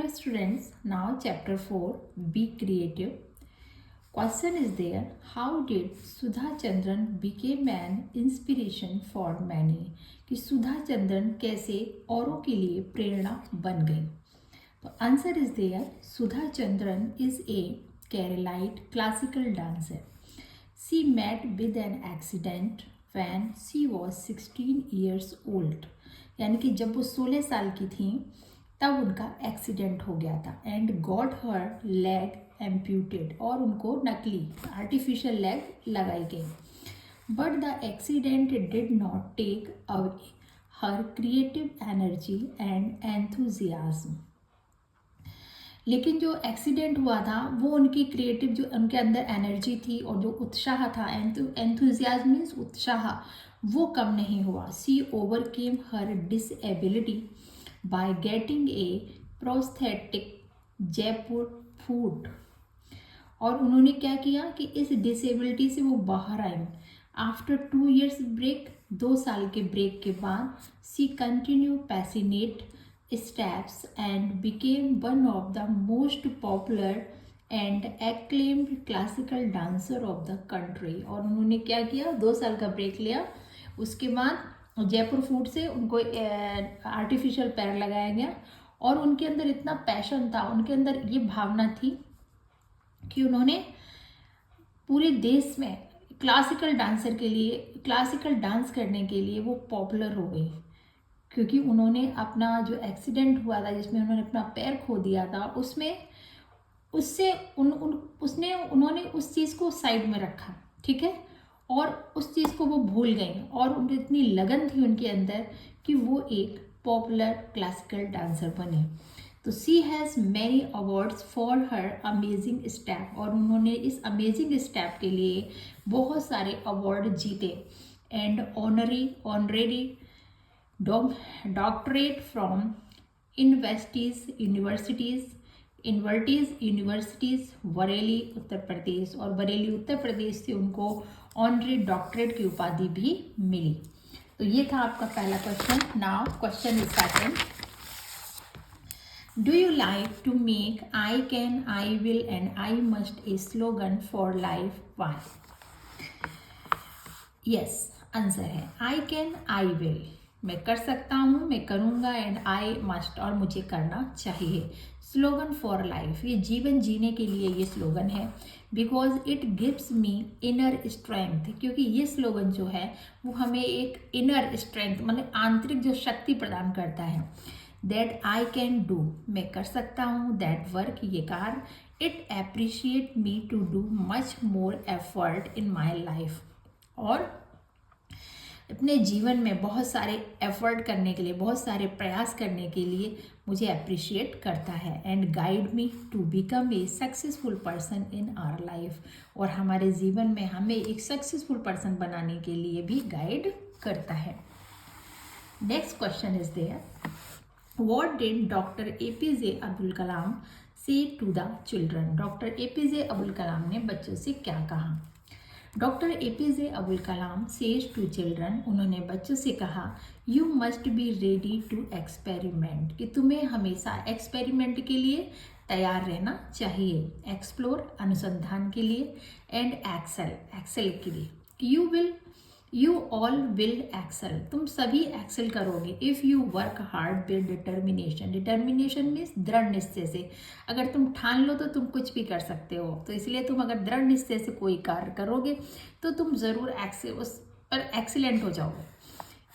Hello students, now chapter 4, Be Creative. Question is there, how did Sudha Chandran became an inspiration for many? कि सुधा चंद्रन कैसे औरों के लिए प्रेरणा बन गई? तो answer is there, Sudha Chandran is a Keralite classical dancer. She met with an accident when she was 16 years old. यानी कि जब वो 16 साल की थी तब उनका एक्सीडेंट हो गया था. And got her leg amputated, और उनको नकली आर्टिफिशियल लेग लगाई गई. But the accident did not take away her creative energy and enthusiasm. लेकिन जो एक्सीडेंट हुआ था वो उनकी क्रिएटिव, जो उनके अंदर एनर्जी थी और जो उत्साह था, एंथुजियाज्म मीन्स उत्साह, वो कम नहीं हुआ. She overcame her disability by getting a prosthetic Jaipur foot. और उन्होंने क्या किया कि इस डिसेबिलिटी से वो बाहर आई. आफ्टर 2 years ब्रेक, 2 साल के ब्रेक के बाद, she continue passionate steps and became one of the most popular and acclaimed classical dancer of the country. और उन्होंने क्या किया, 2 साल का ब्रेक लिया. उसके बाद जयपुर फूड से उनको आर्टिफिशियल पैर लगाया गया. और उनके अंदर इतना पैशन था, उनके अंदर ये भावना थी कि उन्होंने पूरे देश में क्लासिकल डांसर के लिए, क्लासिकल डांस करने के लिए वो पॉपुलर हो गई. क्योंकि उन्होंने अपना जो एक्सीडेंट हुआ था जिसमें उन्होंने अपना पैर खो दिया था, उन्होंने उस चीज़ को साइड में रखा, ठीक है, और उस चीज़ को वो भूल गई. और उनकी इतनी लगन थी उनके अंदर कि वो एक पॉपुलर क्लासिकल डांसर बने. तो she has many awards for her amazing step, और उन्होंने इस अमेजिंग स्टेप के लिए बहुत सारे अवार्ड जीते. And honorary doctorate from universities Bareilly Uttar Pradesh, और बरेली उत्तर प्रदेश से उनको ऑनरी डॉक्टरेट की उपाधि भी मिली. तो ये था आपका पहला question. Now question is second, do you like to make I can, I will and I must a slogan for life? Why? Yes, answer है आई कैन, आई विल, मैं कर सकता हूँ, मैं करूँगा, एंड आई मस्ट, और मुझे करना चाहिए. स्लोगन फॉर लाइफ, ये जीवन जीने के लिए ये स्लोगन है. Because it gives me inner strength, क्योंकि ये स्लोगन जो है वो हमें एक इनर स्ट्रेंथ, मतलब आंतरिक जो शक्ति प्रदान करता है. दैट आई कैन डू, मैं कर सकता हूँ. दैट वर्क, ये कार्य. It appreciate me to do much more effort in my life, और अपने जीवन में बहुत सारे एफर्ट करने के लिए, बहुत सारे प्रयास करने के लिए मुझे अप्रिशिएट करता है. And guide me to become a successful person in our life, और हमारे जीवन में हमें एक सक्सेसफुल पर्सन बनाने के लिए भी गाइड करता है. Next question is there, what did doctor APJ Abdul Kalam say to the children? Doctor APJ Abdul Kalam ने बच्चों से क्या कहा? Doctor APJ Abdul Kalam says to children, उन्होंने बच्चों से कहा, you must be ready to experiment, कि तुम्हें हमेशा एक्सपेरिमेंट के लिए तैयार रहना चाहिए. एक्सप्लोर, अनुसंधान के लिए. एंड एक्सेल के लिए. यू ऑल विल एक्सेल, तुम सभी एक्सेल करोगे. If you work hard with determination means दृढ़ निश्चय से. अगर तुम ठान लो तो तुम कुछ भी कर सकते हो. तो इसलिए तुम अगर दृढ़ निश्चय से कोई कार्य करोगे तो तुम ज़रूर उस पर एक्सीलेंट हो जाओगे.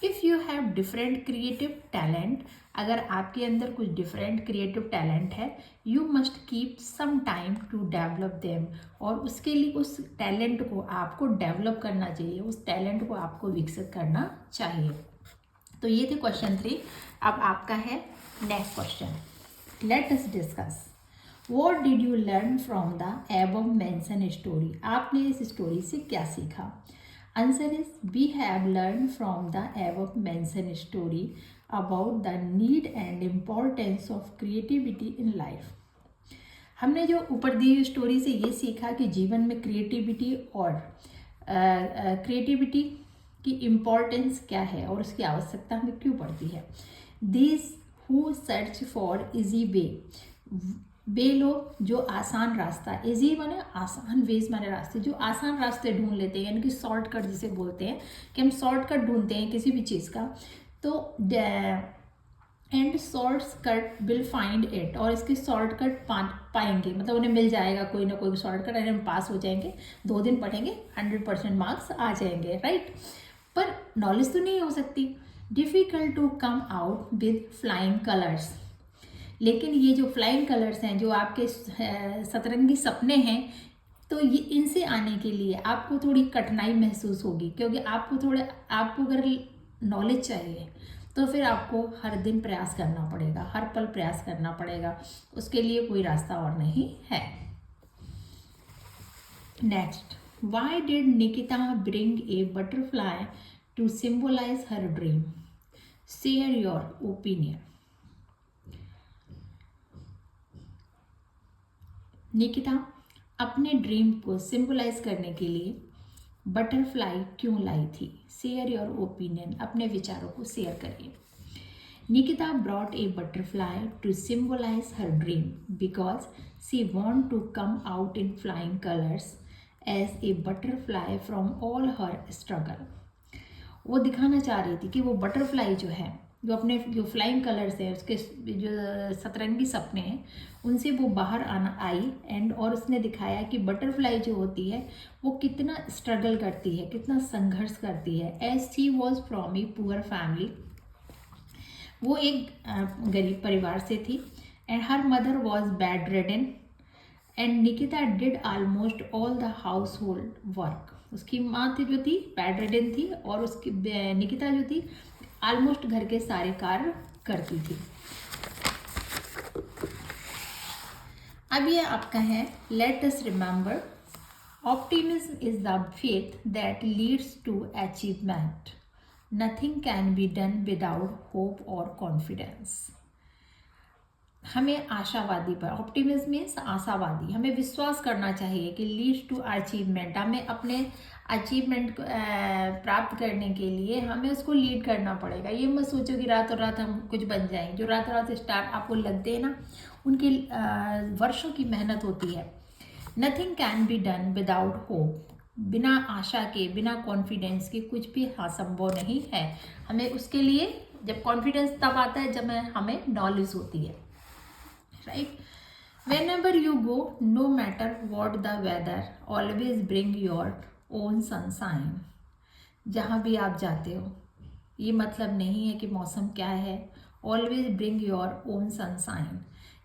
If you have different creative talent, अगर आपके अंदर कुछ डिफरेंट क्रिएटिव टैलेंट है, you must keep some time to develop them, और उसके लिए उस टैलेंट को आपको डेवलप करना चाहिए, उस टैलेंट को आपको विकसित करना चाहिए. तो ये थे क्वेश्चन 3. अब आपका है next question. Let us discuss, what did you learn from the above mention story? आपने इस स्टोरी से क्या सीखा? Answer is, we have learned from the above mentioned story about the need and importance of creativity in life. हमने जो ऊपर दी हुई story से ये सीखा कि जीवन में क्रिएटिविटी और क्रिएटिविटी की इम्पोर्टेंस क्या है और उसकी आवश्यकता हमें क्यों पड़ती है. These who search for easy way वे लोग जो आसान रास्ता, इजी माने आसान, वेज माने रास्ते, जो आसान रास्ते ढूंढ लेते हैं, यानी कि शॉर्टकट जिसे बोलते हैं कि हम शॉर्टकट ढूंढते हैं किसी भी चीज़ का, तो and shortcut will find it, और इसके शॉर्टकट पाएंगे, मतलब उन्हें मिल जाएगा कोई ना कोई शॉर्टकट, और हम पास हो जाएंगे, 2 दिन पढ़ेंगे 100% मार्क्स आ जाएंगे, राइट। पर नॉलेज तो नहीं हो सकती। Difficult to come out with flying colours, लेकिन ये जो फ्लाइंग कलर्स हैं, जो आपके सतरंगी सपने हैं, तो ये इनसे आने के लिए आपको थोड़ी कठिनाई महसूस होगी, क्योंकि आपको अगर नॉलेज चाहिए तो फिर आपको हर दिन प्रयास करना पड़ेगा, हर पल प्रयास करना पड़ेगा, उसके लिए कोई रास्ता और नहीं है। Next, why did Nikita bring a butterfly to symbolise her dream? Share your opinion. Nikita अपने ड्रीम को सिंबलाइज करने के लिए बटरफ्लाई क्यों लाई थी? शेयर योर ओपिनियन, अपने विचारों को शेयर करिए। Nikita brought a butterfly to symbolise her dream because she want to come out in flying colours as a butterfly from all her struggle. वो दिखाना चाह रही थी कि वो बटरफ्लाई जो है, जो फ्लाइंग कलर्स है, उसके जो सतरंगी सपने हैं, उनसे वो बाहर आई एंड, और उसने दिखाया कि बटरफ्लाई जो होती है वो कितना स्ट्रगल करती है, कितना संघर्ष करती है। As she was from a poor family, वो एक गरीब परिवार से थी, and her mother was bedridden and Nikita did almost all the household work. उसकी माँ थी जो थी बेड रिडन थी, और उसकी निकिता जो थी ऑलमोस्ट घर के सारे कार्य करती थी। अब ये आपका है, let us remember optimism is the faith that leads to achievement, nothing can be done without hope और कॉन्फिडेंस। हमें आशावादी पर, ऑप्टिमिज्म मीन्स आशावादी, हमें विश्वास करना चाहिए कि लीड्स टू अचीवमेंट, हमें अपने अचीवमेंट प्राप्त करने के लिए हमें उसको लीड करना पड़ेगा। ये मत सोचो कि रातों रात हम कुछ बन जाएंगे। जो रातों रात स्टार्ट आपको लगते हैं ना, उनकी वर्षों की मेहनत होती है। Nothing can be done without hope, बिना आशा के, बिना कॉन्फिडेंस के कुछ भी संभव नहीं है। हमें उसके लिए, जब कॉन्फिडेंस तब आता है जब हमें नॉलेज होती है, right. Whenever you go, no matter what the weather, always bring your own sunshine. जहाँ भी आप जाते हो, ये मतलब नहीं है कि मौसम क्या है, always bring your own sunshine।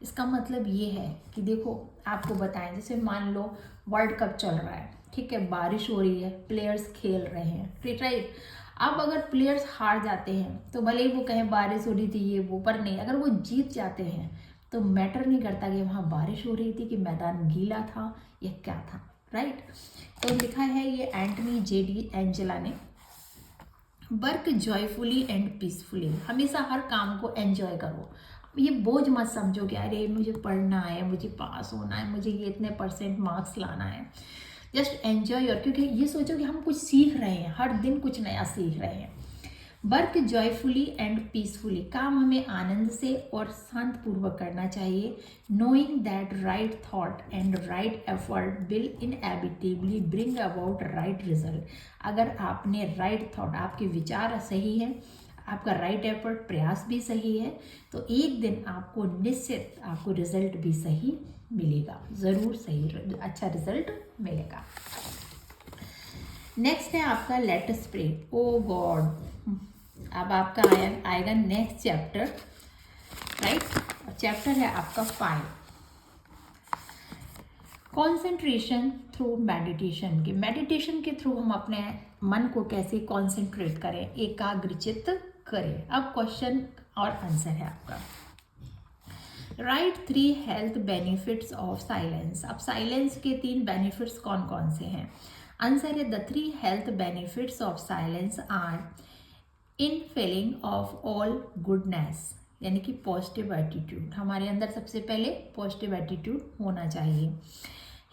इसका मतलब ये है कि देखो, आपको बताएं, जैसे मान लो वर्ल्ड कप चल रहा है, ठीक है, बारिश हो रही है, प्लेयर्स खेल रहे हैं, ठीक, राइट। अब अगर प्लेयर्स हार जाते हैं तो भले ही वो कहें बारिश हो रही थी ये वो, पर नहीं, अगर वो जीत जाते हैं तो मैटर नहीं करता कि वहाँ बारिश हो रही थी, कि मैदान गीला था या क्या था, राइट। तो लिखा है ये एंटनी जेडी एंजेला ने, वर्क जॉयफुली एंड पीसफुली, हमेशा हर काम को एंजॉय करो। ये बोझ मत समझो कि अरे मुझे पढ़ना है, मुझे पास होना है, मुझे ये इतने % मार्क्स लाना है। जस्ट एंजॉय योर, क्योंकि ये सोचो कि हम कुछ सीख रहे हैं, हर दिन कुछ नया सीख रहे हैं। वर्क जॉयफुली एंड पीसफुली, काम हमें आनंद से और शांतपूर्वक करना चाहिए। Knowing that right thought and right effort will inevitably bring about right result. अगर आपने राइट थॉट, आपके विचार सही है, आपका राइट एफर्ट, प्रयास भी सही है, तो एक दिन आपको निश्चित आपको रिजल्ट भी सही मिलेगा, ज़रूर सही अच्छा रिजल्ट मिलेगा। नेक्स्ट है आपका लेट अस प्रे। ओ गॉड, अब आपका आएगा नेक्स्ट चैप्टर, राइट। चैप्टर है आपका 5, कॉन्सेंट्रेशन थ्रू मेडिटेशन। के मेडिटेशन के थ्रू हम अपने मन को कैसे कॉन्सेंट्रेट करें, एकाग्रचित्त करें। अब क्वेश्चन और आंसर है आपका, right 3 health benefits of silence. अब साइलेंस के 3 बेनिफिट्स कौन कौन से हैं? आंसर है, the 3 health benefits of silence are in feeling of all goodness, यानी कि पॉजिटिव एटीट्यूड, हमारे अंदर सबसे पहले पॉजिटिव एटीट्यूड होना चाहिए।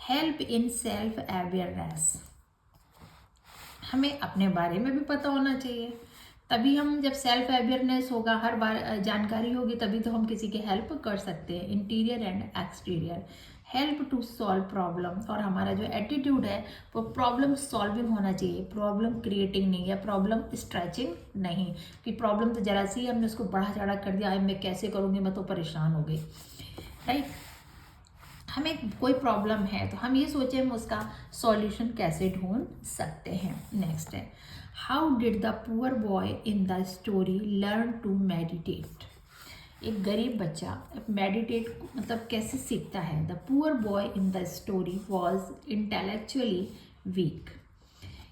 हेल्प इन सेल्फ अवेयरनेस, हमें अपने बारे में भी पता होना चाहिए, तभी हम, जब सेल्फ अवेयरनेस होगा, हर बार जानकारी होगी, तभी तो हम किसी की हेल्प कर सकते हैं। Interior and exterior, help to solve problem, और हमारा जो एटीट्यूड है वो प्रॉब्लम सॉल्विंग होना चाहिए, प्रॉब्लम क्रिएटिंग नहीं, या प्रॉब्लम स्ट्रेचिंग नहीं, कि प्रॉब्लम तो जरा सी हमने उसको बढ़ा चढ़ा कर दिया, मैं कैसे करूँगी, मैं तो परेशान हो गई, राइट। हमें कोई प्रॉब्लम है तो हम ये सोचें हम उसका सॉल्यूशन कैसे ढूंढ सकते हैं। नेक्स्ट है, how did the poor boy in the story learn to meditate. एक गरीब बच्चा मेडिटेट मतलब कैसे सीखता है। The poor boy in the story was intellectually weak.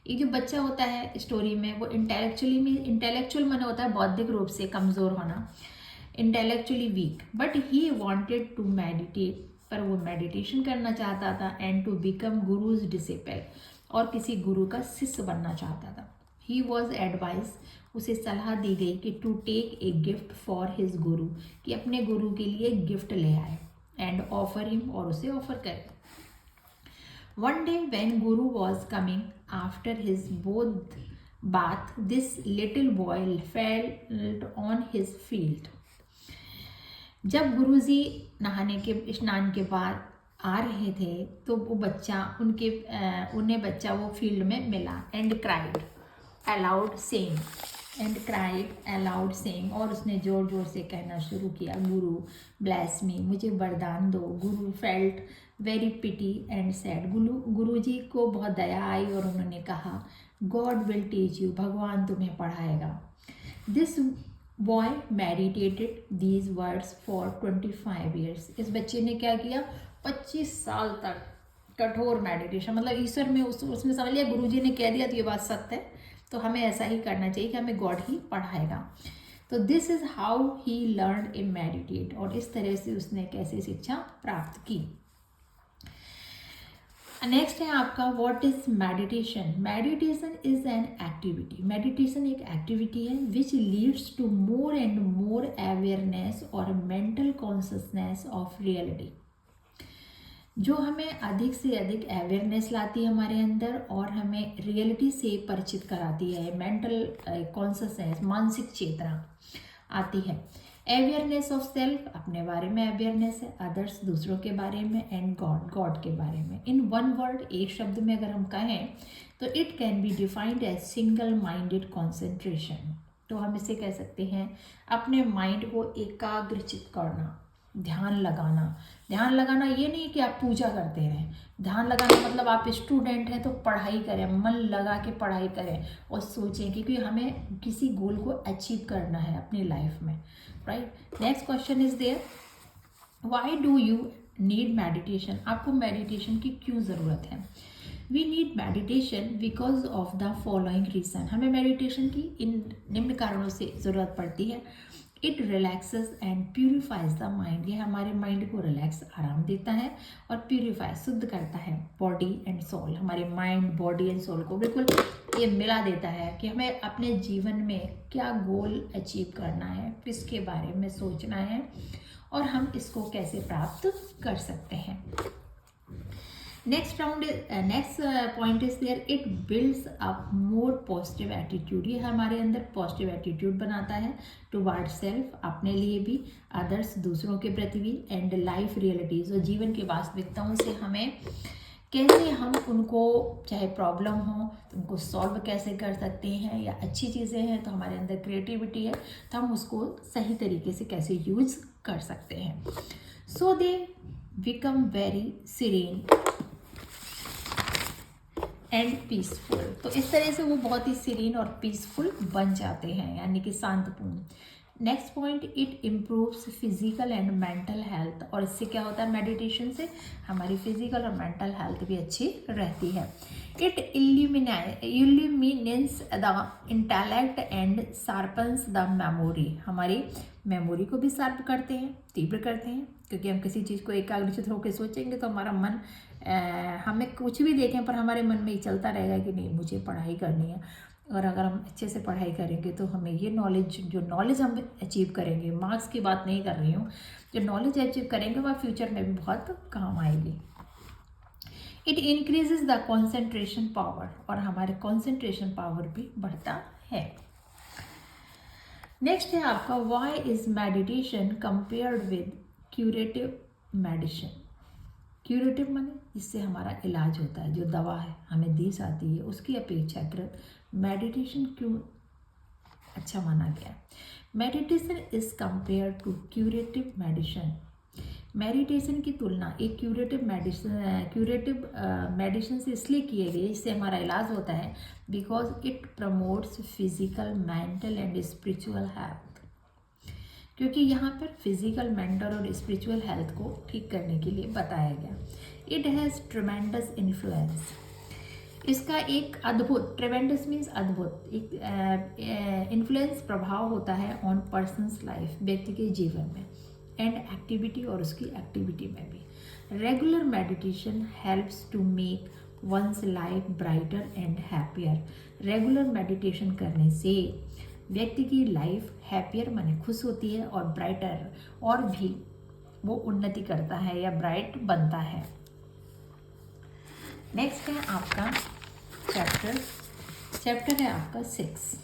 ये जो बच्चा होता है स्टोरी में, वो इंटेलेक्चुअल माने होता है बौद्धिक रूप से कमज़ोर होना, intellectually weak, but he wanted to meditate, पर वो मेडिटेशन करना चाहता था, and to become guru's disciple, और किसी गुरु का शिष्य बनना चाहता था। ही वॉज एडवाइज, उसे सलाह दी गई कि to take a gift for his guru, कि अपने गुरु के लिए गिफ्ट ले आए, एंड ऑफर हिम, और उसे ऑफर करे। One day when Guru was coming after his bath, this little boy fell on his feet. जब गुरुजी स्नान के बाद आ रहे थे तो वो बच्चा उन्हें बच्चा वो फील्ड में मिला, एंड क्राइड अलाउड सेइंग, और उसने ज़ोर ज़ोर से कहना शुरू किया, गुरु ब्लेस मी, मुझे वरदान दो। Guru felt very pity and sad, गुरुजी को बहुत दया आई और उन्होंने कहा, गॉड विल टीच यू, भगवान तुम्हें पढ़ाएगा। This boy meditated these words for 25 years. इस बच्चे ने क्या किया, 25 साल तक कठोर मेडिटेशन, मतलब ईश्वर में उसने समझ लिया गुरुजी ने कह दिया तो ये बात सत्य है, तो हमें ऐसा ही करना चाहिए कि हमें गॉड ही पढ़ाएगा। तो this is how he learn A meditate, और इस तरह से उसने कैसे शिक्षा प्राप्त की। नेक्स्ट है आपका, what is meditation. Meditation is an activity, meditation एक एक्टिविटी है which leads to more and more awareness और मेंटल कॉन्शियसनेस ऑफ रियलिटी, जो हमें अधिक से अधिक अवेयरनेस लाती है हमारे अंदर, और हमें रियलिटी से परिचित कराती है। मेंटल कॉन्शियसनेस, मानसिक चेतना आती है। अवेयरनेस ऑफ सेल्फ, अपने बारे में अवेयरनेस है, अदर्स, दूसरों के बारे में, एंड गॉड के बारे में। इन वन वर्ड, एक शब्द में अगर हम कहें तो it can be defined as single minded concentration. तो हम इसे कह सकते हैं अपने माइंड को एकाग्रचित करना, ध्यान लगाना ये नहीं कि आप पूजा करते रहें। ध्यान लगाना मतलब आप स्टूडेंट हैं तो पढ़ाई करें, मन लगा के पढ़ाई करें और सोचें, क्योंकि हमें किसी गोल को अचीव करना है अपनी लाइफ में, right. Next question is there, why do you need meditation. आपको मेडिटेशन की क्यों ज़रूरत है। We need meditation because of the following reason. हमें मेडिटेशन की इन निम्न कारणों से ज़रूरत पड़ती है। It relaxes and purifies the mind, ये हमारे माइंड को रिलैक्स, आराम देता है और प्यूरिफाई, शुद्ध करता है बॉडी एंड सोल। हमारे माइंड, बॉडी एंड सोल को बिल्कुल ये मिला देता है कि हमें अपने जीवन में क्या गोल अचीव करना है, किसके बारे में सोचना है, और हम इसको कैसे प्राप्त कर सकते हैं। Next point is there, it builds up more positive attitude, ये हमारे अंदर पॉजिटिव एटीट्यूड बनाता है टुवर्ड सेल्फ, अपने लिए भी, अदर्स, दूसरों के प्रति भी, एंड लाइफ रियलिटीज, और जीवन की वास्तविकताओं से हमें कैसे हम उनको, चाहे प्रॉब्लम हो तो उनको सॉल्व कैसे कर सकते हैं, या अच्छी चीज़ें हैं तो हमारे अंदर क्रिएटिविटी है तो हम उसको सही तरीके से कैसे यूज कर सकते हैं। So they become very serene and peaceful, तो इस तरह से वो बहुत ही सीरीन और पीसफुल बन जाते हैं, यानी कि शांतपूर्ण। Next point, it improves physical and mental health, और इससे क्या होता है, मेडिटेशन से हमारी फिजिकल और मेंटल हेल्थ भी अच्छी रहती है। It illuminates the intellect and sharpens the memory, हमारी मेमोरी को भी शार्प करते हैं, तीव्र करते हैं, क्योंकि हम किसी चीज़ को एकाग्रचित होकर सोचेंगे तो हमारा मन, हमें कुछ भी देखें पर हमारे मन में ये चलता रहेगा कि नहीं मुझे पढ़ाई करनी है। और अगर हम अच्छे से पढ़ाई करेंगे तो हमें ये नॉलेज हम अचीव करेंगे, मार्क्स की बात नहीं कर रही हूँ, जो नॉलेज अचीव करेंगे वह फ्यूचर में भी बहुत काम आएगी। It increases the concentration power, और हमारे कॉन्सेंट्रेशन पावर भी बढ़ता है। नेक्स्ट है आपका why is meditation compared with curative medicine. Curative माने जिससे हमारा इलाज होता है, जो दवा है हमें दी जाती है, उसकी अपेक्षाकृत मेडिटेशन क्यों अच्छा माना गया। Meditation is compare to curative medicine. Meditation की तुलना एक क्यूरेटिव मेडिसिन से इसलिए किए गए जिससे हमारा इलाज होता है, because it promotes physical, mental and spiritual health. क्योंकि यहाँ पर फिजिकल, मेंटल और स्पिरिचुअल हेल्थ को ठीक करने के लिए बताया गया। It has ट्रेमेंडस influence. इसका एक अद्भुत, ट्रेमेंडस मीन्स अद्भुत, एक इन्फ्लुएंस, प्रभाव होता है ऑन पर्सनस लाइफ, व्यक्ति के जीवन में, एंड एक्टिविटी और उसकी एक्टिविटी में भी। Regular meditation helps to make one's life brighter and happier. Regular meditation करने से व्यक्ति की लाइफ हैप्पियर माने खुश होती है, और ब्राइटर और भी वो उन्नति करता है या ब्राइट बनता है। नेक्स्ट है आपका चैप्टर है आपका 6।